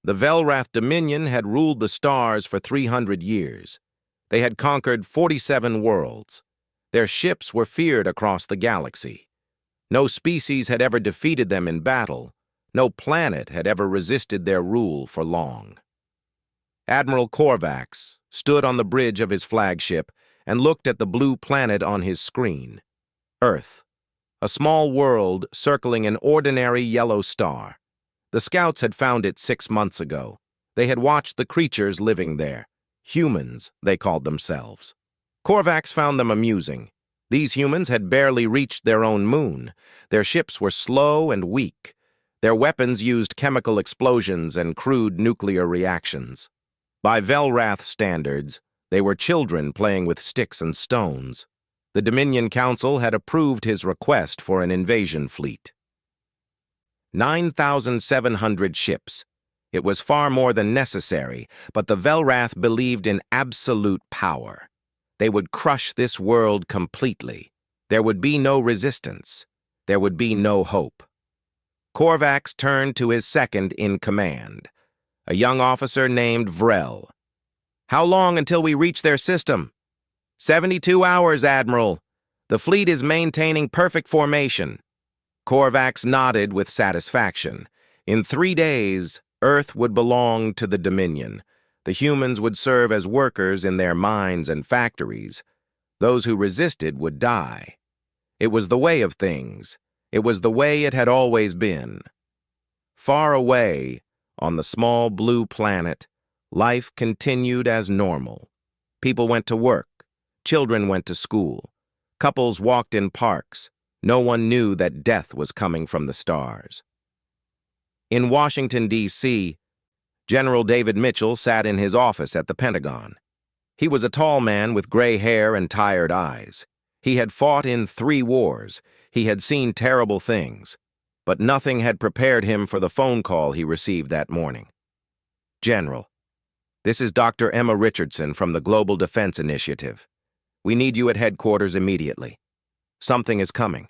The Velrath Dominion had ruled the stars for 300 years. They had conquered 47 worlds. Their ships were feared across the galaxy. No species had ever defeated them in battle. No planet had ever resisted their rule for long. Admiral Korvax stood on the bridge of his flagship and looked at the blue planet on his screen. Earth, a small world circling an ordinary yellow star. The scouts had found it 6 months ago. They had watched the creatures living there. Humans, they called themselves. Korvax found them amusing. These humans had barely reached their own moon. Their ships were slow and weak. Their weapons used chemical explosions and crude nuclear reactions. By Velrath standards, they were children playing with sticks and stones. The Dominion Council had approved his request for an invasion fleet. 9,700 ships. It was far more than necessary, but the Velrath believed in absolute power. They would crush this world completely. There would be no resistance. There would be no hope. Korvax turned to his second in command, a young officer named Vrel. "How long until we reach their system?" 72 hours, Admiral. The fleet is maintaining perfect formation." Korvax nodded with satisfaction. In 3 days, Earth would belong to the Dominion. The humans would serve as workers in their mines and factories. Those who resisted would die. It was the way of things. It was the way it had always been. Far away, on the small blue planet, life continued as normal. People went to work. Children went to school. Couples walked in parks. No one knew that death was coming from the stars. In Washington, D.C., General David Mitchell sat in his office at the Pentagon. He was a tall man with gray hair and tired eyes. He had fought in 3 wars. He had seen terrible things. But nothing had prepared him for the phone call he received that morning. "General, this is Dr. Emma Richardson from the Global Defense Initiative. We need you at headquarters immediately. Something is coming."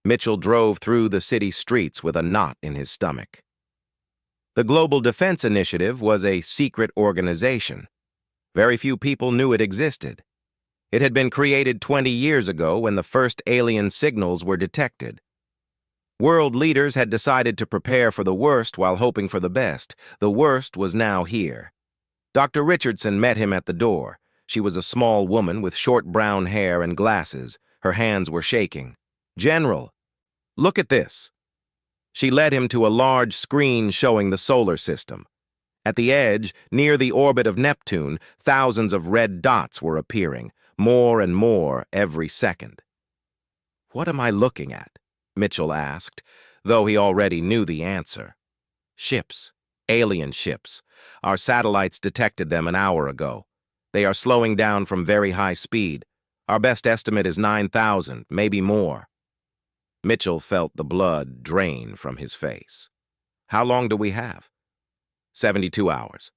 Mitchell drove through the city streets with a knot in his stomach. The Global Defense Initiative was a secret organization. Very few people knew it existed. It had been created 20 years ago when the first alien signals were detected. World leaders had decided to prepare for the worst while hoping for the best. The worst was now here. Dr. Richardson met him at the door. She was a small woman with short brown hair and glasses. Her hands were shaking. "General, look at this." She led him to a large screen showing the solar system. At the edge, near the orbit of Neptune, thousands of red dots were appearing, more and more every second. "What am I looking at?" Mitchell asked, though he already knew the answer. "Ships. Alien ships. Our satellites detected them an hour ago. They are slowing down from very high speed. Our best estimate is 9,000, maybe more." Mitchell felt the blood drain from his face. "How long do we have?" 72 hours.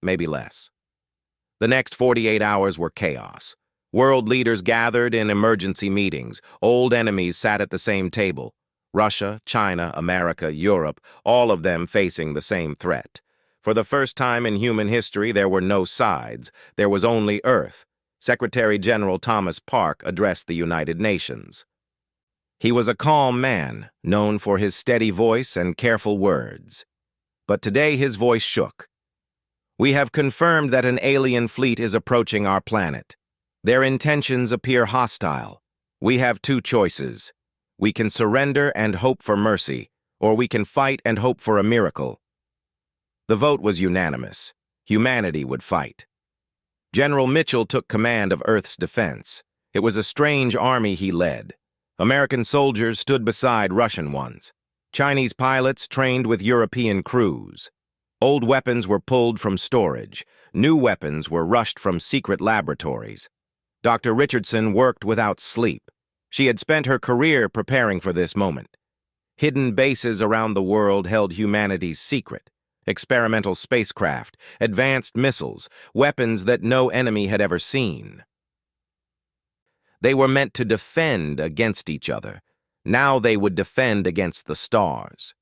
Maybe less. The next 48 hours were chaos. World leaders gathered in emergency meetings. Old enemies sat at the same table. Russia, China, America, Europe, all of them facing the same threat. For the first time in human history, there were no sides. There was only Earth. Secretary General Thomas Park addressed the United Nations. He was a calm man, known for his steady voice and careful words. But today his voice shook. "We have confirmed that an alien fleet is approaching our planet. Their intentions appear hostile. We have 2 choices. We can surrender and hope for mercy, or we can fight and hope for a miracle." The vote was unanimous. Humanity would fight. General Mitchell took command of Earth's defense. It was a strange army he led. American soldiers stood beside Russian ones. Chinese pilots trained with European crews. Old weapons were pulled from storage. New weapons were rushed from secret laboratories. Dr. Richardson worked without sleep. She had spent her career preparing for this moment. Hidden bases around the world held humanity's secret. Experimental spacecraft, advanced missiles, weapons that no enemy had ever seen. They were meant to defend against each other. Now they would defend against the stars.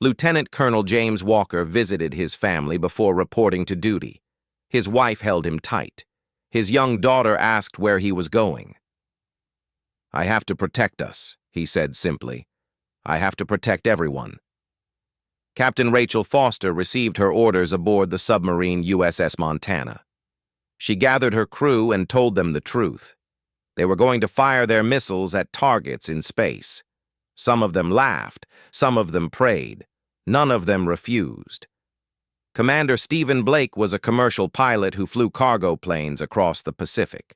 Lieutenant Colonel James Walker visited his family before reporting to duty. His wife held him tight. His young daughter asked where he was going. "I have to protect us," he said simply. "I have to protect everyone." Captain Rachel Foster received her orders aboard the submarine USS Montana. She gathered her crew and told them the truth. They were going to fire their missiles at targets in space. Some of them laughed, some of them prayed. None of them refused. Commander Stephen Blake was a commercial pilot who flew cargo planes across the Pacific.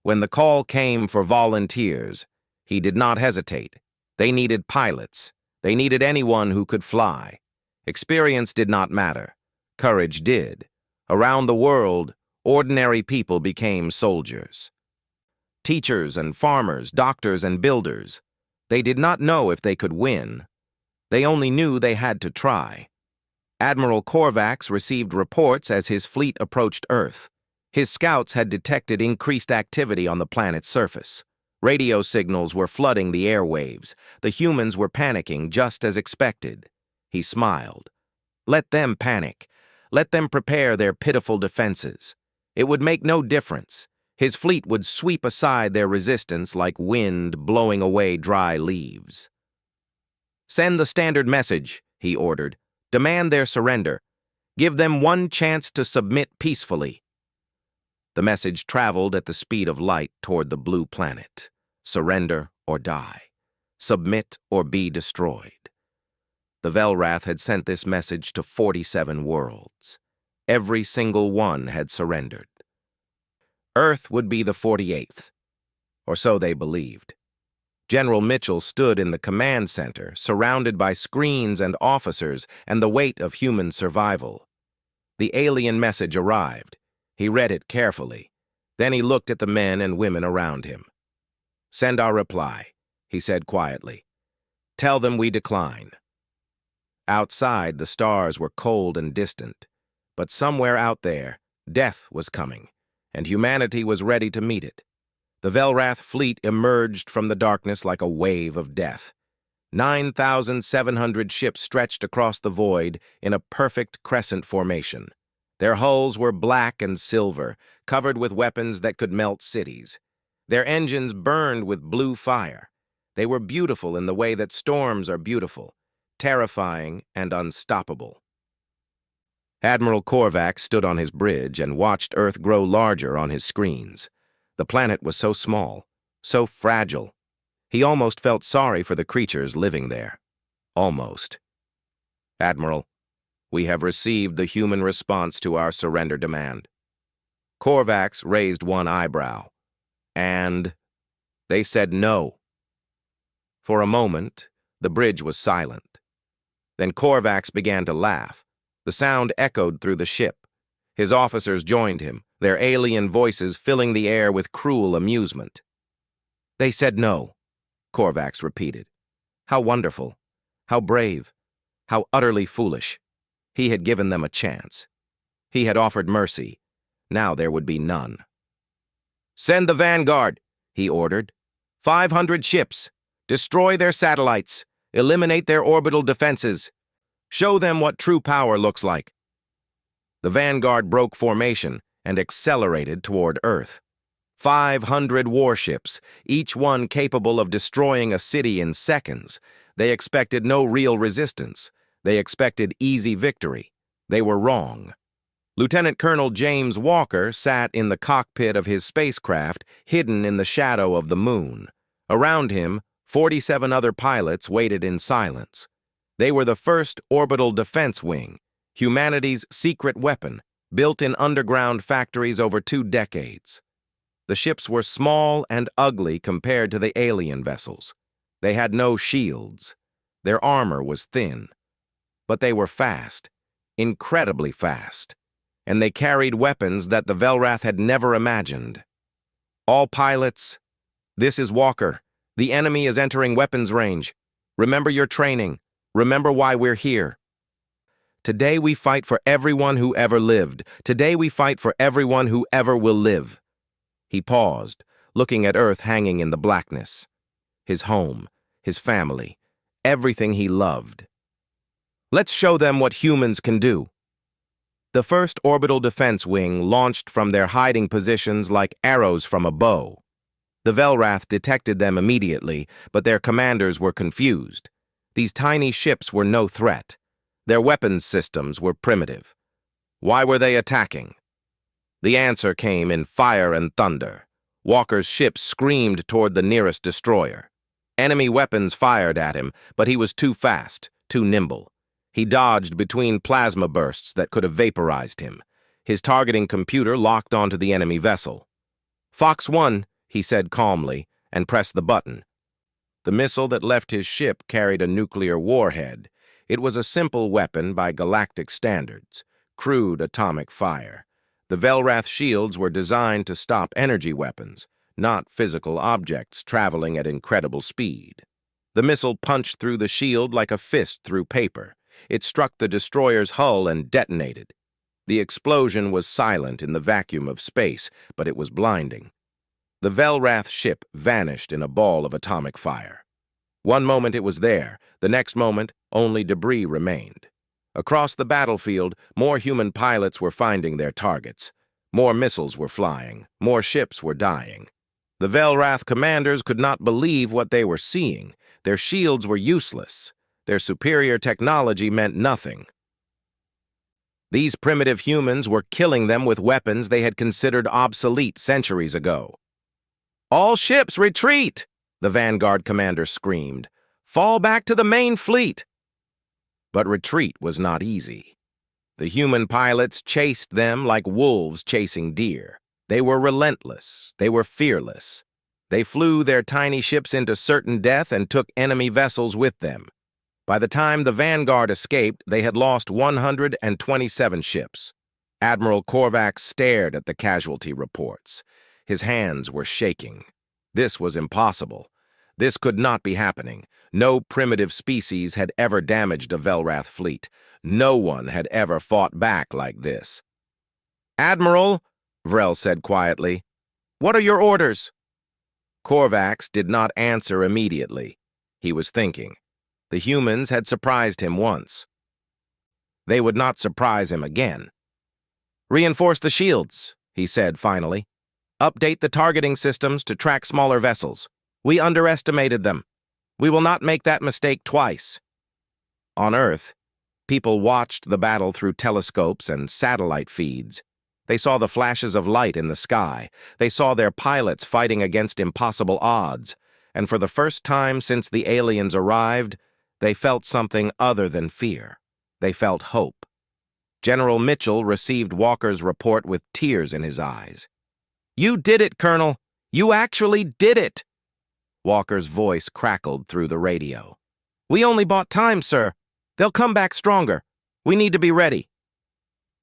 When the call came for volunteers, he did not hesitate. They needed pilots. They needed anyone who could fly. Experience did not matter. Courage did. Around the world, ordinary people became soldiers. Teachers and farmers, doctors and builders. They did not know if they could win. They only knew they had to try. Admiral Korvax received reports as his fleet approached Earth. His scouts had detected increased activity on the planet's surface. Radio signals were flooding the airwaves. The humans were panicking just as expected. He smiled. Let them panic. Let them prepare their pitiful defenses. It would make no difference. His fleet would sweep aside their resistance like wind blowing away dry leaves. "Send the standard message," he ordered. "Demand their surrender. Give them one chance to submit peacefully." The message traveled at the speed of light toward the blue planet. Surrender or die. Submit or be destroyed. The Velrath had sent this message to 47 worlds. Every single one had surrendered. Earth would be the 48th, or so they believed. General Mitchell stood in the command center, surrounded by screens and officers and the weight of human survival. The alien message arrived. He read it carefully. Then he looked at the men and women around him. "Send our reply," he said quietly. "Tell them we decline." Outside, the stars were cold and distant, but somewhere out there, death was coming, and humanity was ready to meet it. The Velrath fleet emerged from the darkness like a wave of death. 9,700 ships stretched across the void in a perfect crescent formation. Their hulls were black and silver, covered with weapons that could melt cities. Their engines burned with blue fire. They were beautiful in the way that storms are beautiful, terrifying and unstoppable. Admiral Korvax stood on his bridge and watched Earth grow larger on his screens. The planet was so small, so fragile. He almost felt sorry for the creatures living there. Almost. "Admiral, we have received the human response to our surrender demand." Korvax raised one eyebrow. "And?" "They said no." For a moment, the bridge was silent. Then Korvax began to laugh. The sound echoed through the ship. His officers joined him, their alien voices filling the air with cruel amusement. "They said no," Korvax repeated. How wonderful, how brave, how utterly foolish. He had given them a chance. He had offered mercy. Now there would be none. "Send the vanguard," he ordered. 500 ships. Destroy their satellites. Eliminate their orbital defenses. Show them what true power looks like. The vanguard broke formation and accelerated toward Earth. 500 warships, each one capable of destroying a city in seconds. They expected no real resistance. They expected easy victory. They were wrong. Lieutenant Colonel James Walker sat in the cockpit of his spacecraft, hidden in the shadow of the moon. Around him, 47 other pilots waited in silence. They were the first orbital defense wing, humanity's secret weapon, built in underground factories over 2 decades. The ships were small and ugly compared to the alien vessels. They had no shields. Their armor was thin. But they were fast, incredibly fast, and they carried weapons that the Velrath had never imagined. "All pilots, this is Walker. The enemy is entering weapons range. Remember your training. Remember why we're here. Today we fight for everyone who ever lived. Today we fight for everyone who ever will live." He paused, looking at Earth hanging in the blackness. His home, his family, everything he loved. Let's show them what humans can do. The first orbital defense wing launched from their hiding positions like arrows from a bow. The Velrath detected them immediately, but their commanders were confused. These tiny ships were no threat. Their weapons systems were primitive. Why were they attacking? The answer came in fire and thunder. Walker's ship screamed toward the nearest destroyer. Enemy weapons fired at him, but he was too fast, too nimble. He dodged between plasma bursts that could have vaporized him. His targeting computer locked onto the enemy vessel. "Fox 1, he said calmly, and pressed the button. The missile that left his ship carried a nuclear warhead. It was a simple weapon by galactic standards, crude atomic fire. The Velrath shields were designed to stop energy weapons, not physical objects traveling at incredible speed. The missile punched through the shield like a fist through paper. It struck the destroyer's hull and detonated. The explosion was silent in the vacuum of space, but it was blinding. The Velrath ship vanished in a ball of atomic fire. One moment it was there, the next moment only debris remained. Across the battlefield, more human pilots were finding their targets. More missiles were flying, more ships were dying. The Velrath commanders could not believe what they were seeing. Their shields were useless. Their superior technology meant nothing. These primitive humans were killing them with weapons they had considered obsolete centuries ago. "All ships retreat!" the Vanguard commander screamed. "Fall back to the main fleet!" But retreat was not easy. The human pilots chased them like wolves chasing deer. They were relentless. They were fearless. They flew their tiny ships into certain death and took enemy vessels with them. By the time the Vanguard escaped, they had lost 127 ships. Admiral Korvax stared at the casualty reports. His hands were shaking. This was impossible. This could not be happening. No primitive species had ever damaged a Velrath fleet. No one had ever fought back like this. "Admiral," Vrel said quietly, "what are your orders?" Korvax did not answer immediately. He was thinking. The humans had surprised him once. They would not surprise him again. "Reinforce the shields," he said finally. "Update the targeting systems to track smaller vessels. We underestimated them. We will not make that mistake twice." On Earth, people watched the battle through telescopes and satellite feeds. They saw the flashes of light in the sky. They saw their pilots fighting against impossible odds. And for the first time since the aliens arrived, they felt something other than fear. They felt hope. General Mitchell received Walker's report with tears in his eyes. "You did it, Colonel! You actually did it!" Walker's voice crackled through the radio. "We only bought time, sir. They'll come back stronger. We need to be ready."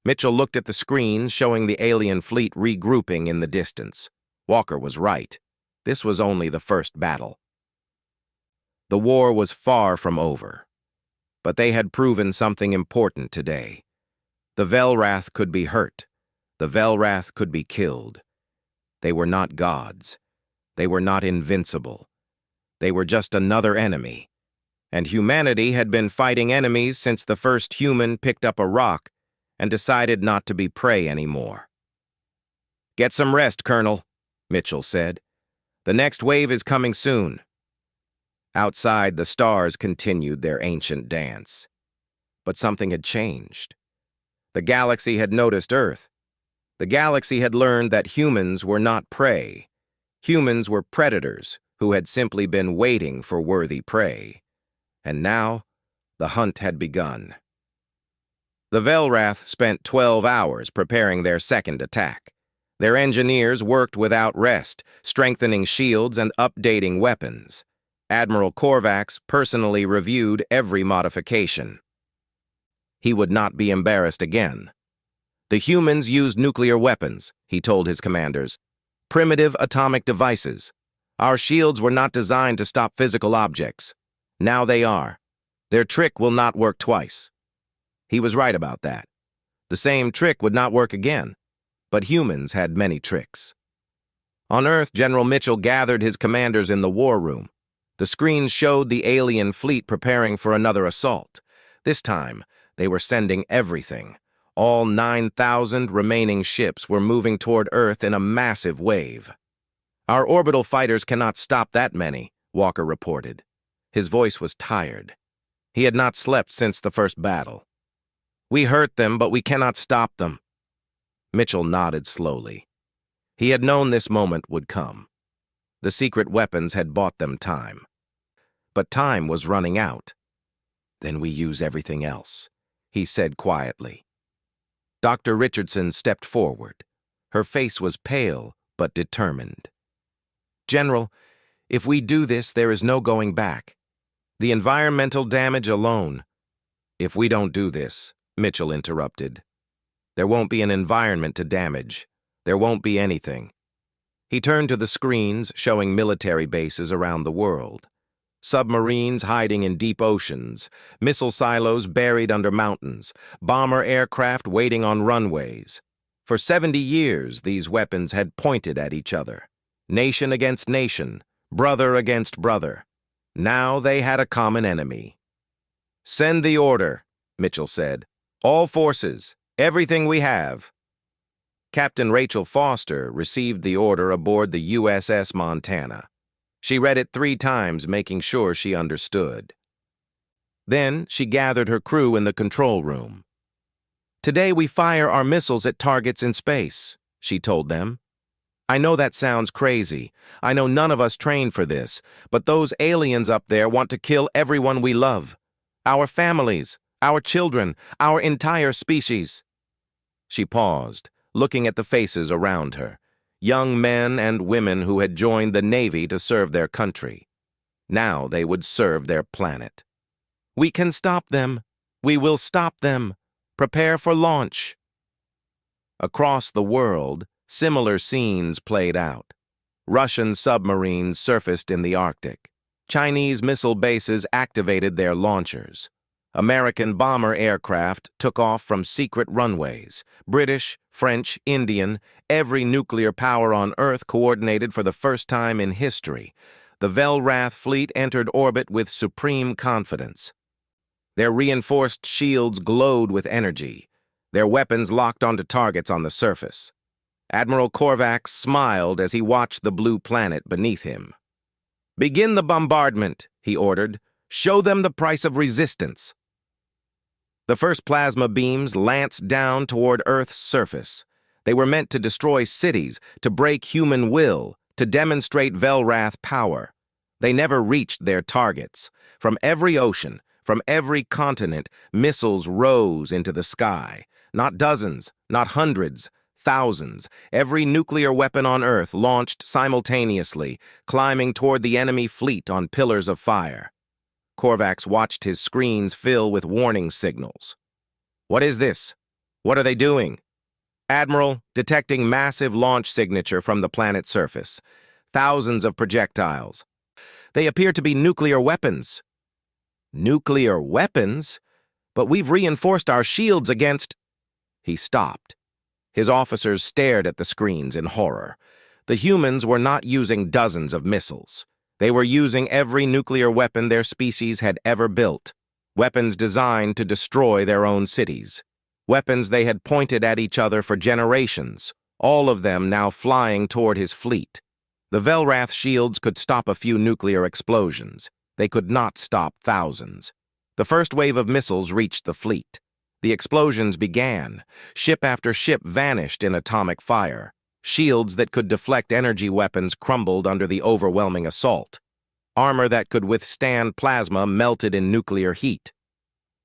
Mitchell looked at the screens showing the alien fleet regrouping in the distance. Walker was right. This was only the first battle. The war was far from over. But they had proven something important today. The Velrath could be hurt. The Velrath could be killed. They were not gods. They were not invincible. They were just another enemy. And humanity had been fighting enemies since the first human picked up a rock and decided not to be prey anymore. "Get some rest, Colonel," Mitchell said. "The next wave is coming soon." Outside, the stars continued their ancient dance. But something had changed. The galaxy had noticed Earth. The galaxy had learned that humans were not prey. Humans were predators who had simply been waiting for worthy prey. And now, the hunt had begun. The Velrath spent 12 hours preparing their second attack. Their engineers worked without rest, strengthening shields and updating weapons. Admiral Korvax personally reviewed every modification. He would not be embarrassed again. "The humans used nuclear weapons," he told his commanders. "Primitive atomic devices. Our shields were not designed to stop physical objects. Now they are. Their trick will not work twice." He was right about that. The same trick would not work again. But humans had many tricks. On Earth, General Mitchell gathered his commanders in the war room. The screens showed the alien fleet preparing for another assault. This time, they were sending everything. All 9,000 remaining ships were moving toward Earth in a massive wave. "Our orbital fighters cannot stop that many," Walker reported. His voice was tired. He had not slept since the first battle. "We hurt them, but we cannot stop them." Mitchell nodded slowly. He had known this moment would come. The secret weapons had bought them time. But time was running out. "Then we use everything else," he said quietly. Dr. Richardson stepped forward. Her face was pale but determined. "General, if we do this, there is no going back. The environmental damage alone—" "If we don't do this," Mitchell interrupted, "there won't be an environment to damage. There won't be anything." He turned to the screens showing military bases around the world. Submarines hiding in deep oceans, missile silos buried under mountains, bomber aircraft waiting on runways. For 70 years, these weapons had pointed at each other. Nation against nation, brother against brother. Now they had a common enemy. "Send the order," Mitchell said. "All forces, everything we have." Captain Rachel Foster received the order aboard the USS Montana. She read it 3 times, making sure she understood. Then she gathered her crew in the control room. "Today we fire our missiles at targets in space," she told them. "I know that sounds crazy. I know none of us trained for this, but those aliens up there want to kill everyone we love. Our families, our children, our entire species." She paused, looking at the faces around her. Young men and women who had joined the Navy to serve their country. Now they would serve their planet. "We can stop them. We will stop them. Prepare for launch." Across the world, similar scenes played out. Russian submarines surfaced in the Arctic. Chinese missile bases activated their launchers. American bomber aircraft took off from secret runways. British, French, Indian, every nuclear power on Earth coordinated for the first time in history. The Velrath fleet entered orbit with supreme confidence. Their reinforced shields glowed with energy. Their weapons locked onto targets on the surface. Admiral Korvax smiled as he watched the blue planet beneath him. "Begin the bombardment," he ordered. "Show them the price of resistance." The first plasma beams lanced down toward Earth's surface. They were meant to destroy cities, to break human will, to demonstrate Velrath power. They never reached their targets. From every ocean, from every continent, missiles rose into the sky. Not dozens, not hundreds, thousands. Every nuclear weapon on Earth launched simultaneously, climbing toward the enemy fleet on pillars of fire. Korvax watched his screens fill with warning signals. "What is this? What are they doing?" "Admiral, detecting massive launch signature from the planet's surface. Thousands of projectiles. They appear to be nuclear weapons." "Nuclear weapons? But we've reinforced our shields against—" He stopped. His officers stared at the screens in horror. The humans were not using dozens of missiles. They were using every nuclear weapon their species had ever built. Weapons designed to destroy their own cities. Weapons they had pointed at each other for generations, all of them now flying toward his fleet. The Velrath shields could stop a few nuclear explosions. They could not stop thousands. The first wave of missiles reached the fleet. The explosions began. Ship after ship vanished in atomic fire. Shields that could deflect energy weapons crumbled under the overwhelming assault. Armor that could withstand plasma melted in nuclear heat.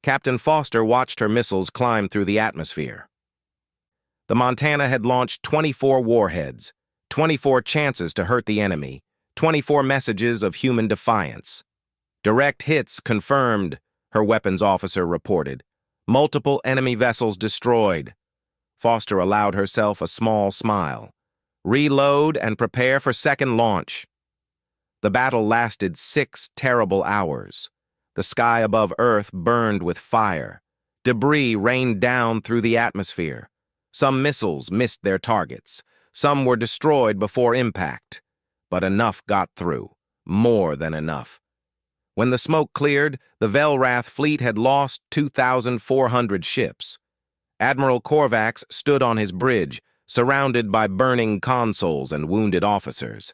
Captain Foster watched her missiles climb through the atmosphere. The Montana had launched 24 warheads, 24 chances to hurt the enemy, 24 messages of human defiance. "Direct hits confirmed," her weapons officer reported. "Multiple enemy vessels destroyed." Foster allowed herself a small smile. "Reload and prepare for second launch." The battle lasted 6 terrible hours. The sky above Earth burned with fire. Debris rained down through the atmosphere. Some missiles missed their targets. Some were destroyed before impact. But enough got through. More than enough. When the smoke cleared, the Velrath fleet had lost 2,400 ships. Admiral Korvax stood on his bridge, surrounded by burning consoles and wounded officers.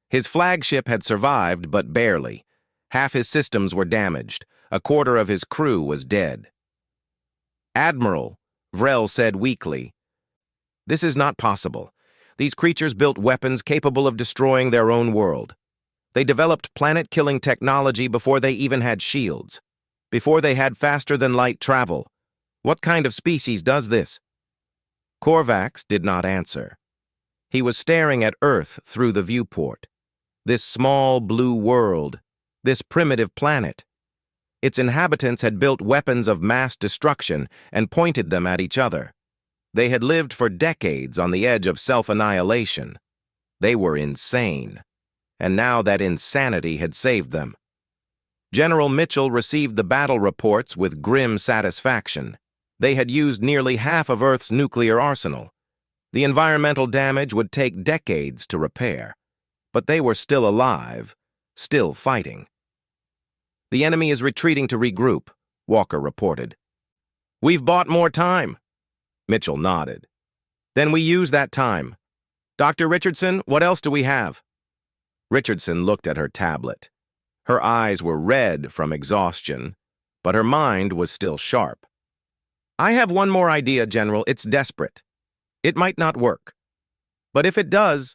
His flagship had survived, but barely. Half his systems were damaged. A quarter of his crew was dead. "Admiral," Vrel said weakly, "this is not possible. These creatures built weapons capable of destroying their own world. They developed planet-killing technology before they even had shields, before they had faster-than-light travel. What kind of species does this?" Korvax did not answer. He was staring at Earth through the viewport. This small blue world, this primitive planet. Its inhabitants had built weapons of mass destruction and pointed them at each other. They had lived for decades on the edge of self-annihilation. They were insane, and now that insanity had saved them. General Mitchell received the battle reports with grim satisfaction. They had used nearly half of Earth's nuclear arsenal. The environmental damage would take decades to repair. But they were still alive, still fighting. "The enemy is retreating to regroup," Walker reported. "We've bought more time." Mitchell nodded. "Then we use that time. Dr. Richardson, what else do we have?" Richardson looked at her tablet. Her eyes were red from exhaustion, but her mind was still sharp. "I have one more idea, General. It's desperate. It might not work. But if it does,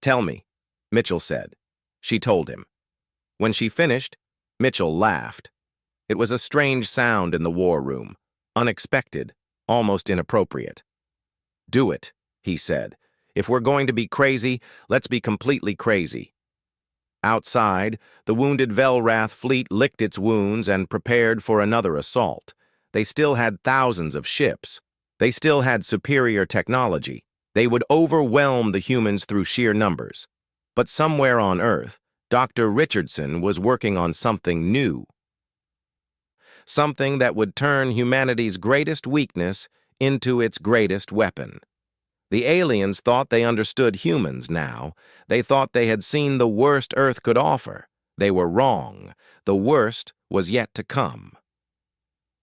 tell me," Mitchell said. She told him. When she finished, Mitchell laughed. It was a strange sound in the war room, unexpected, almost inappropriate. "Do it," he said. "If we're going to be crazy, let's be completely crazy." Outside, the wounded Velrath fleet licked its wounds and prepared for another assault. They still had thousands of ships. They still had superior technology. They would overwhelm the humans through sheer numbers. But somewhere on Earth, Dr. Richardson was working on something new. Something that would turn humanity's greatest weakness into its greatest weapon. The aliens thought they understood humans now. They thought they had seen the worst Earth could offer. They were wrong. The worst was yet to come.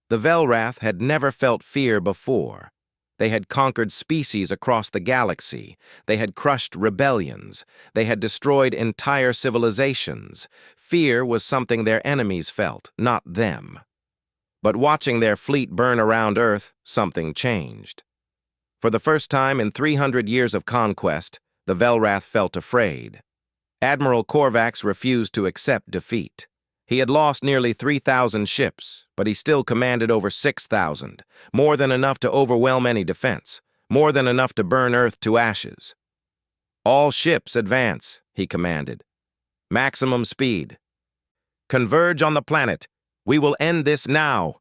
The Velrath had never felt fear before. They had conquered species across the galaxy. They had crushed rebellions. They had destroyed entire civilizations. Fear was something their enemies felt, not them. But watching their fleet burn around Earth, something changed. For the first time in 300 years of conquest, the Velrath felt afraid. Admiral Korvax refused to accept defeat. He had lost nearly 3,000 ships, but he still commanded over 6,000, more than enough to overwhelm any defense, more than enough to burn Earth to ashes. "All ships advance," he commanded. "Maximum speed. Converge on the planet. We will end this now."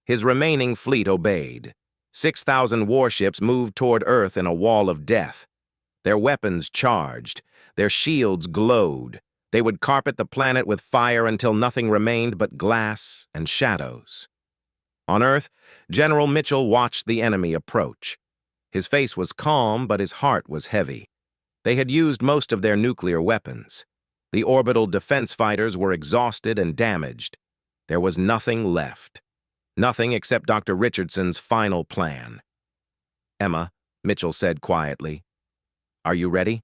His remaining fleet obeyed. 6,000 warships moved toward Earth in a wall of death. Their weapons charged. Their shields glowed. They would carpet the planet with fire until nothing remained but glass and shadows. On Earth, General Mitchell watched the enemy approach. His face was calm, but his heart was heavy. They had used most of their nuclear weapons. The orbital defense fighters were exhausted and damaged. There was nothing left. Nothing except Dr. Richardson's final plan. "Emma," Mitchell said quietly, "are you ready?"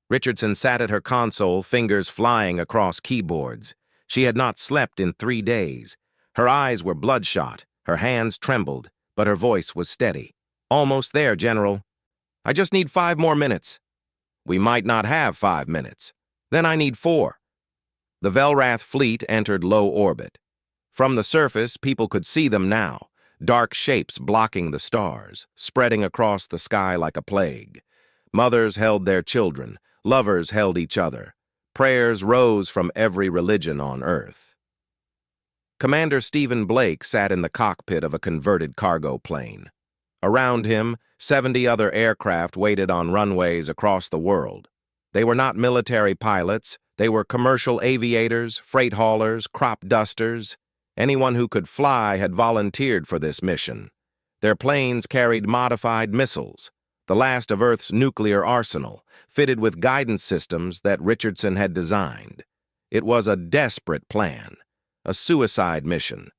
Richardson sat at her console, fingers flying across keyboards. She had not slept in 3 days. Her eyes were bloodshot, her hands trembled, but her voice was steady. "Almost there, General. I just need 5 more minutes." "We might not have 5 minutes. Then I need 4. The Velrath fleet entered low orbit. From the surface, people could see them now, dark shapes blocking the stars, spreading across the sky like a plague. Mothers held their children. Lovers held each other. Prayers rose from every religion on Earth. Commander Stephen Blake sat in the cockpit of a converted cargo plane. Around him, 70 other aircraft waited on runways across the world. They were not military pilots. They were commercial aviators, freight haulers, crop dusters. Anyone who could fly had volunteered for this mission. Their planes carried modified missiles, the last of Earth's nuclear arsenal, fitted with guidance systems that Richardson had designed. It was a desperate plan, a suicide mission.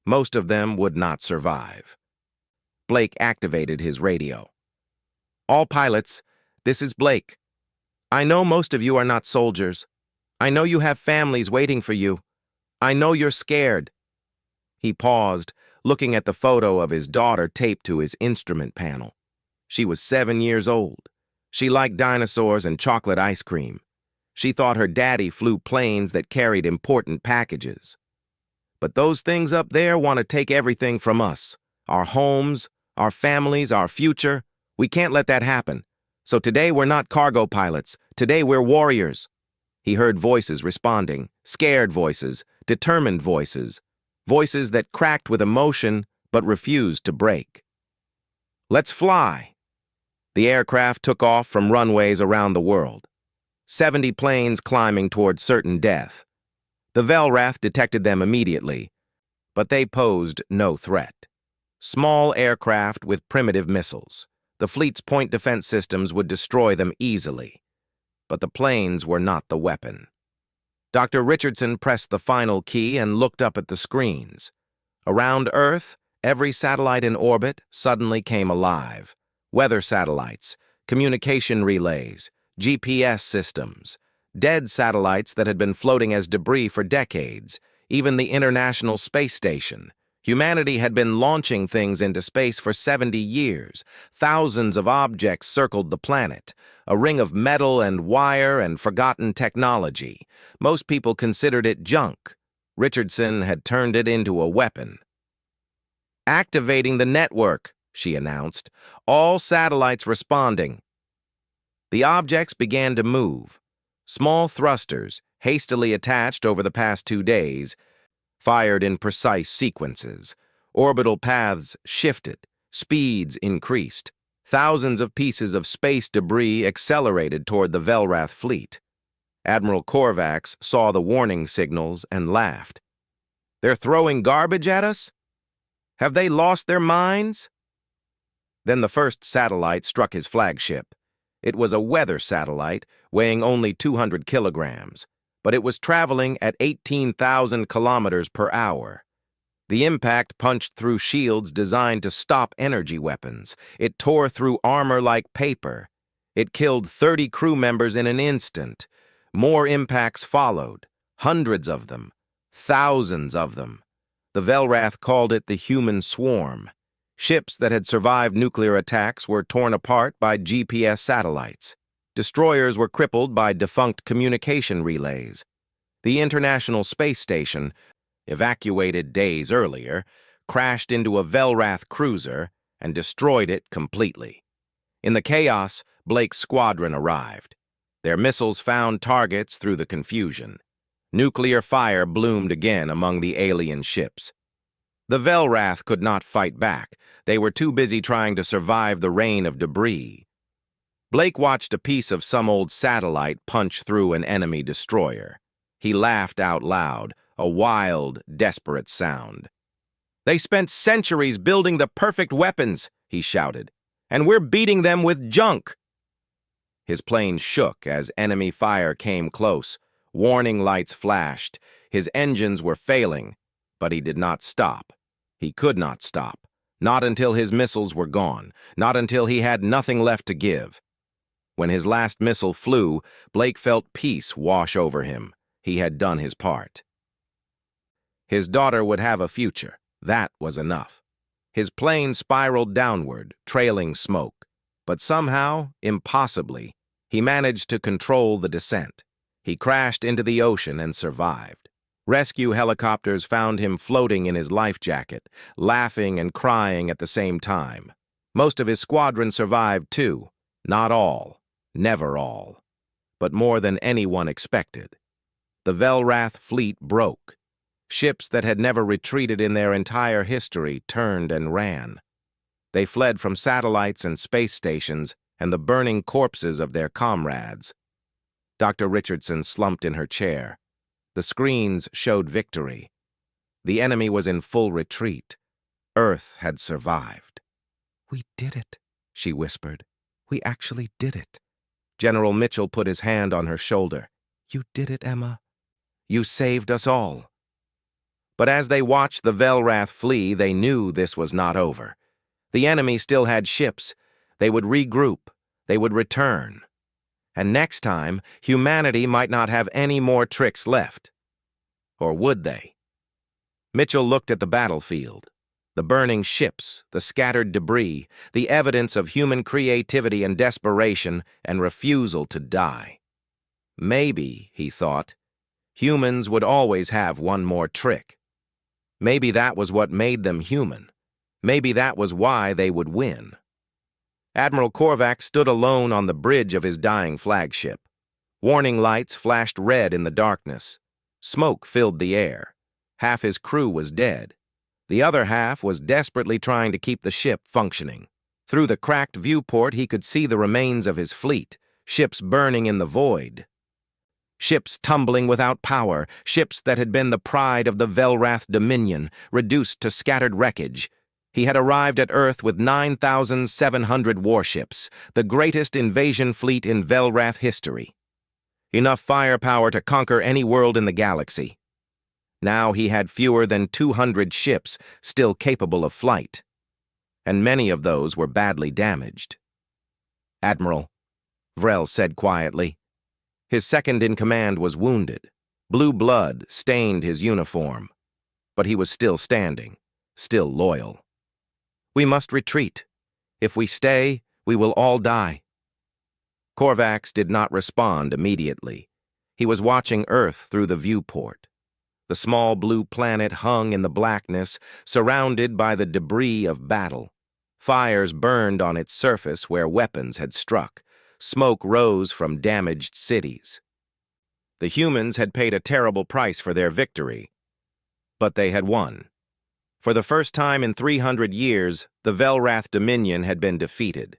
Most of them would not survive. Blake activated his radio. "All pilots, this is Blake. I know most of you are not soldiers. I know you have families waiting for you. I know you're scared." He paused, looking at the photo of his daughter taped to his instrument panel. She was 7 years old. She liked dinosaurs and chocolate ice cream. She thought her daddy flew planes that carried important packages. "But those things up there want to take everything from us. Our homes, our families, our future. We can't let that happen. So today we're not cargo pilots. Today we're warriors." He heard voices responding, scared voices, determined voices, voices that cracked with emotion but refused to break. "Let's fly." The aircraft took off from runways around the world. 70 planes climbing toward certain death. The Velrath detected them immediately, but they posed no threat. Small aircraft with primitive missiles. The fleet's point defense systems would destroy them easily. But the planes were not the weapon. Dr. Richardson pressed the final key and looked up at the screens. Around Earth, every satellite in orbit suddenly came alive. Weather satellites, communication relays, GPS systems, dead satellites that had been floating as debris for decades, even the International Space Station. Humanity had been launching things into space for 70 years. Thousands of objects circled the planet, a ring of metal and wire and forgotten technology. Most people considered it junk. Richardson had turned it into a weapon. "Activating the network," she announced. "All satellites responding." The objects began to move. Small thrusters, hastily attached over the past 2 days, fired in precise sequences. Orbital paths shifted, speeds increased. Thousands of pieces of space debris accelerated toward the Velrath fleet. Admiral Korvax saw the warning signals and laughed. "They're throwing garbage at us? Have they lost their minds?" Then the first satellite struck his flagship. It was a weather satellite, weighing only 200 kilograms, but it was traveling at 18,000 kilometers per hour. The impact punched through shields designed to stop energy weapons. It tore through armor like paper. It killed 30 crew members in an instant. More impacts followed, hundreds of them, thousands of them. The Velrath called it the human swarm. Ships that had survived nuclear attacks were torn apart by GPS satellites. Destroyers were crippled by defunct communication relays. The International Space Station, evacuated days earlier, crashed into a Velrath cruiser and destroyed it completely. In the chaos, Blake's squadron arrived. Their missiles found targets through the confusion. Nuclear fire bloomed again among the alien ships. The Velrath could not fight back. They were too busy trying to survive the rain of debris. Blake watched a piece of some old satellite punch through an enemy destroyer. He laughed out loud, a wild, desperate sound. "They spent centuries building the perfect weapons," he shouted, "and we're beating them with junk." His plane shook as enemy fire came close. Warning lights flashed. His engines were failing, but he did not stop. He could not stop. Not until his missiles were gone. Not until he had nothing left to give. When his last missile flew, Blake felt peace wash over him. He had done his part. His daughter would have a future. That was enough. His plane spiraled downward, trailing smoke. But somehow, impossibly, he managed to control the descent. He crashed into the ocean and survived. Rescue helicopters found him floating in his life jacket, laughing and crying at the same time. Most of his squadron survived too. Not all, never all, but more than anyone expected. The Velrath fleet broke. Ships that had never retreated in their entire history turned and ran. They fled from satellites and space stations and the burning corpses of their comrades. Dr. Richardson slumped in her chair. The screens showed victory. The enemy was in full retreat. Earth had survived. "We did it," she whispered. "We actually did it." General Mitchell put his hand on her shoulder. "You did it, Emma. You saved us all." But as they watched the Velrath flee, they knew this was not over. The enemy still had ships. They would regroup. They would return. And next time, humanity might not have any more tricks left. Or would they? Mitchell looked at the battlefield. The burning ships, the scattered debris, the evidence of human creativity and desperation and refusal to die. Maybe, he thought, humans would always have one more trick. Maybe that was what made them human. Maybe that was why they would win. Admiral Korvac stood alone on the bridge of his dying flagship. Warning lights flashed red in the darkness. Smoke filled the air. Half his crew was dead. The other half was desperately trying to keep the ship functioning. Through the cracked viewport, he could see the remains of his fleet, ships burning in the void. Ships tumbling without power, ships that had been the pride of the Velrath Dominion, reduced to scattered wreckage. He had arrived at Earth with 9,700 warships, the greatest invasion fleet in Velrath history. Enough firepower to conquer any world in the galaxy. Now he had fewer than 200 ships still capable of flight, and many of those were badly damaged. "Admiral," Vrel said quietly. His second-in-command was wounded. Blue blood stained his uniform, but he was still standing, still loyal. "We must retreat. If we stay, we will all die." Korvax did not respond immediately. He was watching Earth through the viewport. The small blue planet hung in the blackness, surrounded by the debris of battle. Fires burned on its surface where weapons had struck. Smoke rose from damaged cities. The humans had paid a terrible price for their victory, but they had won. For the first time in 300 years, the Velrath Dominion had been defeated.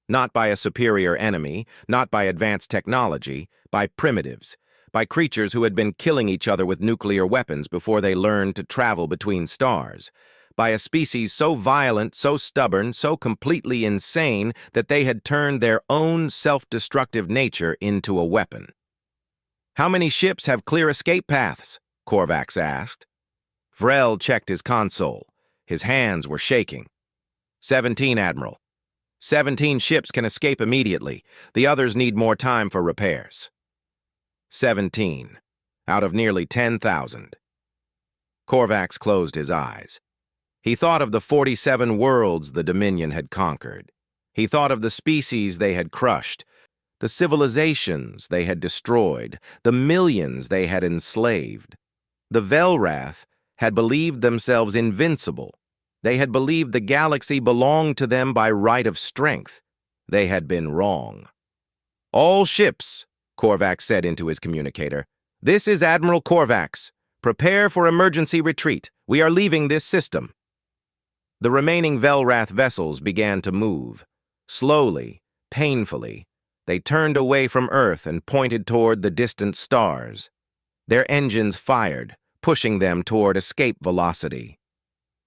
Not by a superior enemy, not by advanced technology, by primitives, by creatures who had been killing each other with nuclear weapons before they learned to travel between stars, by a species so violent, so stubborn, so completely insane that they had turned their own self-destructive nature into a weapon. "How many ships have clear escape paths?" Korvax asked. Vrel checked his console. His hands were shaking. 17, Admiral. 17 ships can escape immediately. The others need more time for repairs." 17, out of nearly 10,000. Korvax closed his eyes. He thought of the 47 worlds the Dominion had conquered. He thought of the species they had crushed, the civilizations they had destroyed, the millions they had enslaved. The Velrath had believed themselves invincible. They had believed the galaxy belonged to them by right of strength. They had been wrong. "All ships," Korvax said into his communicator. "This is Admiral Korvax. Prepare for emergency retreat. We are leaving this system." The remaining Velrath vessels began to move. Slowly, painfully, they turned away from Earth and pointed toward the distant stars. Their engines fired, pushing them toward escape velocity.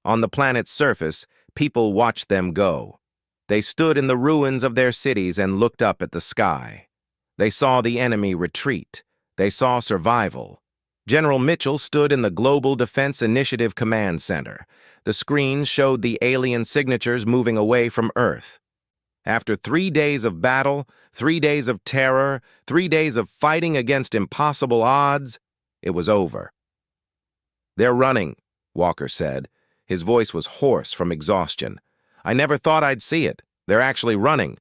On the planet's surface, people watched them go. They stood in the ruins of their cities and looked up at the sky. They saw the enemy retreat. They saw survival. General Mitchell stood in the Global Defense Initiative Command Center. The screens showed the alien signatures moving away from Earth. After 3 days of battle, 3 days of terror, 3 days of fighting against impossible odds, it was over. "They're running," Walker said. His voice was hoarse from exhaustion. "I never thought I'd see it. They're actually running."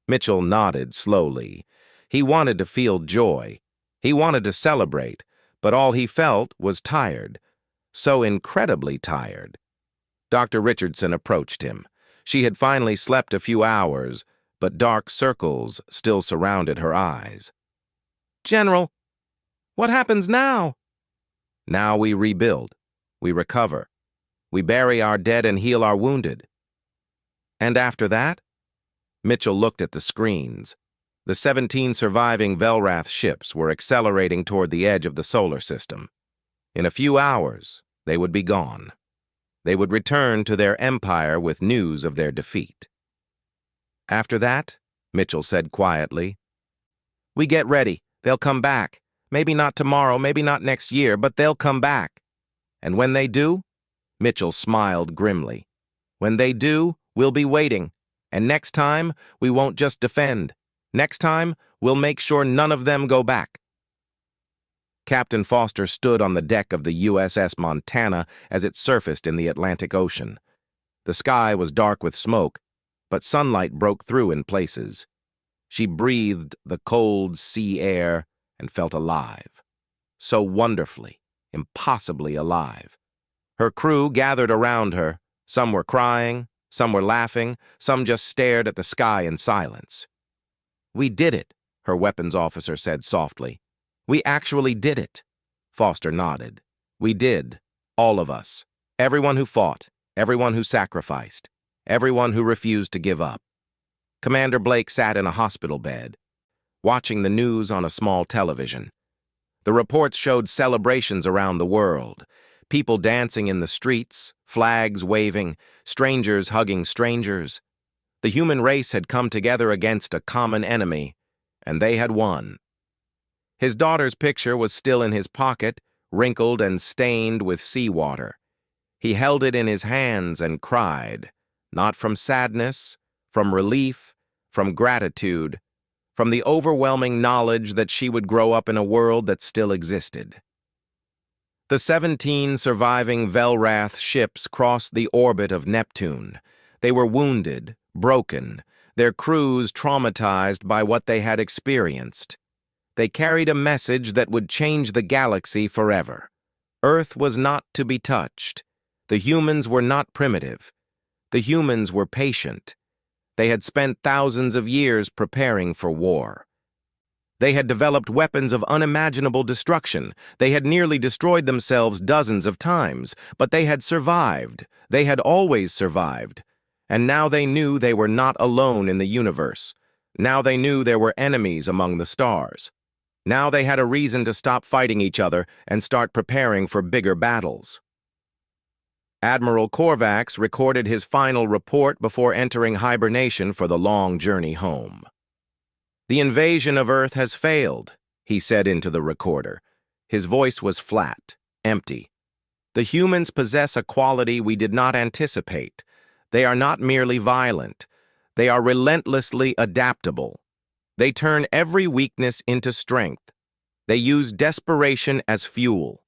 Mitchell nodded slowly. He wanted to feel joy. He wanted to celebrate, but all he felt was tired. So incredibly tired. Dr. Richardson approached him. She had finally slept a few hours, but dark circles still surrounded her eyes. "General, what happens now?" "Now we rebuild. We recover. We bury our dead and heal our wounded." "And after that?" Mitchell looked at the screens. The 17 surviving Velrath ships were accelerating toward the edge of the solar system. In a few hours, they would be gone. They would return to their empire with news of their defeat. "After that," Mitchell said quietly, "we get ready. They'll come back. Maybe not tomorrow, maybe not next year, but they'll come back. And when they do, Mitchell smiled grimly. When they do, we'll be waiting. And next time, we won't just defend. Next time, we'll make sure none of them go back. Captain Foster stood on the deck of the USS Montana as it surfaced in the Atlantic Ocean. The sky was dark with smoke, but sunlight broke through in places. She breathed the cold sea air and felt alive. So wonderfully, impossibly alive. Her crew gathered around her. Some were crying, some were laughing, some just stared at the sky in silence. "We did it," her weapons officer said softly. "We actually did it." Foster nodded. "We did. All of us. Everyone who fought. Everyone who sacrificed. Everyone who refused to give up." Commander Blake sat in a hospital bed, watching the news on a small television. The reports showed celebrations around the world. People dancing in the streets, flags waving, strangers hugging strangers. The human race had come together against a common enemy, and they had won. His daughter's picture was still in his pocket, wrinkled and stained with seawater. He held it in his hands and cried, not from sadness, from relief, from gratitude, from the overwhelming knowledge that she would grow up in a world that still existed. The 17 surviving Velrath ships crossed the orbit of Neptune. They were wounded, broken, their crews traumatized by what they had experienced. They carried a message that would change the galaxy forever. Earth was not to be touched. The humans were not primitive. The humans were patient. They had spent thousands of years preparing for war. They had developed weapons of unimaginable destruction. They had nearly destroyed themselves dozens of times, but they had survived. They had always survived. And now they knew they were not alone in the universe. Now they knew there were enemies among the stars. Now they had a reason to stop fighting each other and start preparing for bigger battles. Admiral Korvax recorded his final report before entering hibernation for the long journey home. "The invasion of Earth has failed," he said into the recorder. His voice was flat, empty. "The humans possess a quality we did not anticipate. They are not merely violent. They are relentlessly adaptable. They turn every weakness into strength. They use desperation as fuel."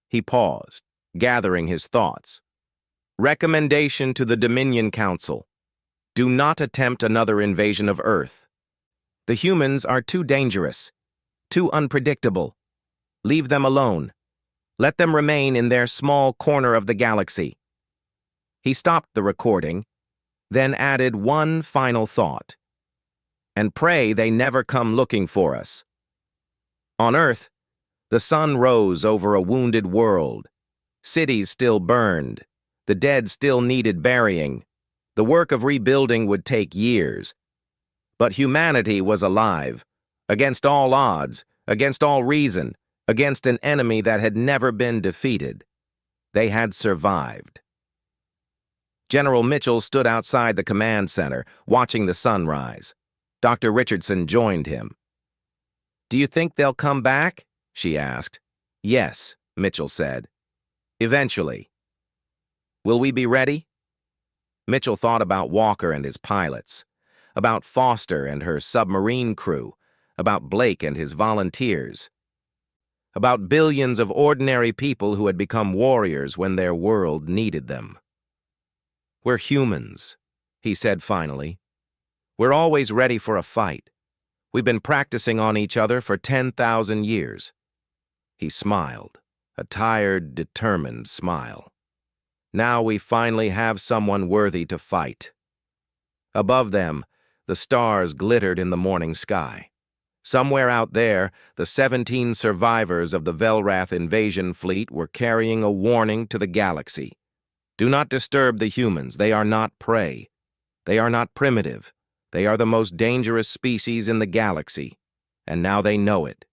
He paused, gathering his thoughts. "Recommendation to the Dominion Council. Do not attempt another invasion of Earth. The humans are too dangerous, too unpredictable. Leave them alone. Let them remain in their small corner of the galaxy." He stopped the recording, then added one final thought. "And pray they never come looking for us." On Earth, the sun rose over a wounded world. Cities still burned. The dead still needed burying. The work of rebuilding would take years. But humanity was alive, against all odds, against all reason, against an enemy that had never been defeated. They had survived. General Mitchell stood outside the command center, watching the sun rise. Dr. Richardson joined him. "Do you think they'll come back?" she asked. "Yes," Mitchell said. "Eventually." "Will we be ready?" Mitchell thought about Walker and his pilots, about Foster and her submarine crew, about Blake and his volunteers, about billions of ordinary people who had become warriors when their world needed them. "We're humans," he said finally. "We're always ready for a fight. We've been practicing on each other for 10,000 years. He smiled, a tired, determined smile. "Now we finally have someone worthy to fight." Above them, the stars glittered in the morning sky. Somewhere out there, the 17 survivors of the Velrath invasion fleet were carrying a warning to the galaxy. Do not disturb the humans. They are not prey. They are not primitive. They are the most dangerous species in the galaxy, and now they know it.